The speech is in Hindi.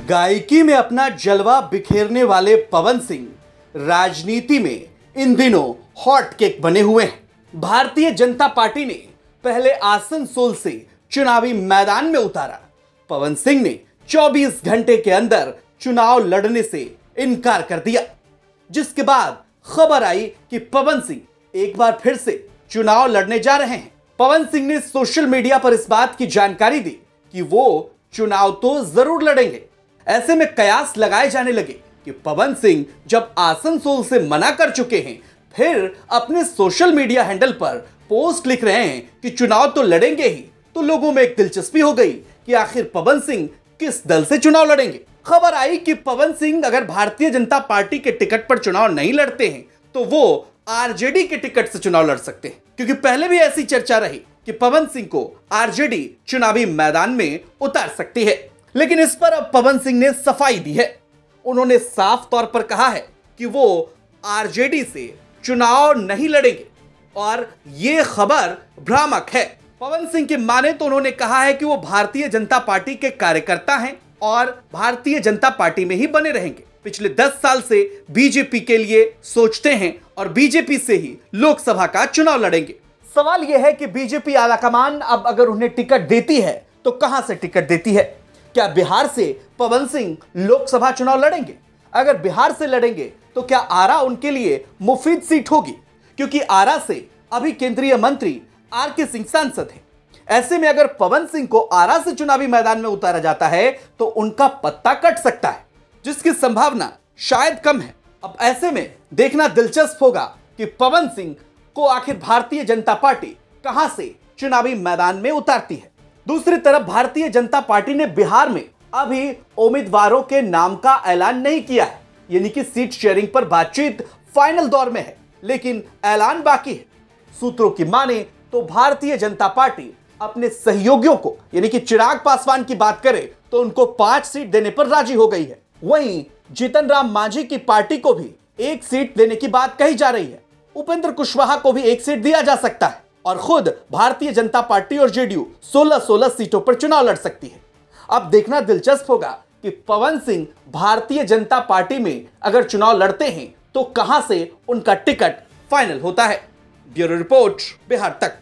गायकी में अपना जलवा बिखेरने वाले पवन सिंह राजनीति में इन दिनों हॉट केक बने हुए हैं। भारतीय जनता पार्टी ने पहले आसनसोल से चुनावी मैदान में उतारा। पवन सिंह ने 24 घंटे के अंदर चुनाव लड़ने से इनकार कर दिया, जिसके बाद खबर आई कि पवन सिंह एक बार फिर से चुनाव लड़ने जा रहे हैं। पवन सिंह ने सोशल मीडिया पर इस बात की जानकारी दी कि वो चुनाव तो जरूर लड़ेंगे। ऐसे में कयास लगाए जाने लगे कि पवन सिंह जब आसनसोल से मना कर चुके हैं, फिर अपने सोशल मीडिया हैंडल पर पोस्ट लिख रहे हैं कि चुनाव तो लड़ेंगे ही, तो लोगों में एक दिलचस्पी हो गई कि आखिर पवन सिंह किस दल से चुनाव लड़ेंगे। खबर आई कि पवन सिंह अगर भारतीय जनता पार्टी के टिकट पर चुनाव नहीं लड़ते हैं तो वो आरजेडी के टिकट से चुनाव लड़ सकते हैं, क्योंकि पहले भी ऐसी चर्चा रही कि पवन सिंह को आरजेडी चुनावी मैदान में उतार सकती है। लेकिन इस पर अब पवन सिंह ने सफाई दी है। उन्होंने साफ तौर पर कहा है कि वो आरजेडी से चुनाव नहीं लड़ेंगे और ये खबर भ्रामक है। पवन सिंह की माने तो उन्होंने कहा है कि वो भारतीय जनता पार्टी के कार्यकर्ता हैं और भारतीय जनता पार्टी में ही बने रहेंगे। पिछले 10 साल से बीजेपी के लिए सोचते हैं और बीजेपी से ही लोकसभा का चुनाव लड़ेंगे। सवाल यह है कि बीजेपी आलाकमान अब अगर उन्हें टिकट देती है तो कहां से टिकट देती है? क्या बिहार से पवन सिंह लोकसभा चुनाव लड़ेंगे? अगर बिहार से लड़ेंगे तो क्या आरा उनके लिए मुफीद सीट होगी? क्योंकि आरा से अभी केंद्रीय मंत्री आर.के. सिंह सांसद हैं। ऐसे में अगर पवन सिंह को आरा से चुनावी मैदान में उतारा जाता है तो उनका पत्ता कट सकता है, जिसकी संभावना शायद कम है। अब ऐसे में देखना दिलचस्प होगा कि पवन सिंह को आखिर भारतीय जनता पार्टी कहां से चुनावी मैदान में उतारती है। दूसरी तरफ भारतीय जनता पार्टी ने बिहार में अभी उम्मीदवारों के नाम का ऐलान नहीं किया है, यानी कि सीट शेयरिंग पर बातचीत फाइनल दौर में है, लेकिन ऐलान बाकी है। सूत्रों की माने तो भारतीय जनता पार्टी अपने सहयोगियों को, यानी कि चिराग पासवान की बात करें तो उनको 5 सीट देने पर राजी हो गई है। वहीं जीतन राम मांझी की पार्टी को भी 1 सीट देने की बात कही जा रही है। उपेंद्र कुशवाहा को भी 1 सीट दिया जा सकता है और खुद भारतीय जनता पार्टी और जेडीयू 16-16 सीटों पर चुनाव लड़ सकती है। अब देखना दिलचस्प होगा कि पवन सिंह भारतीय जनता पार्टी में अगर चुनाव लड़ते हैं तो कहां से उनका टिकट फाइनल होता है। ब्यूरो रिपोर्ट, बिहार तक।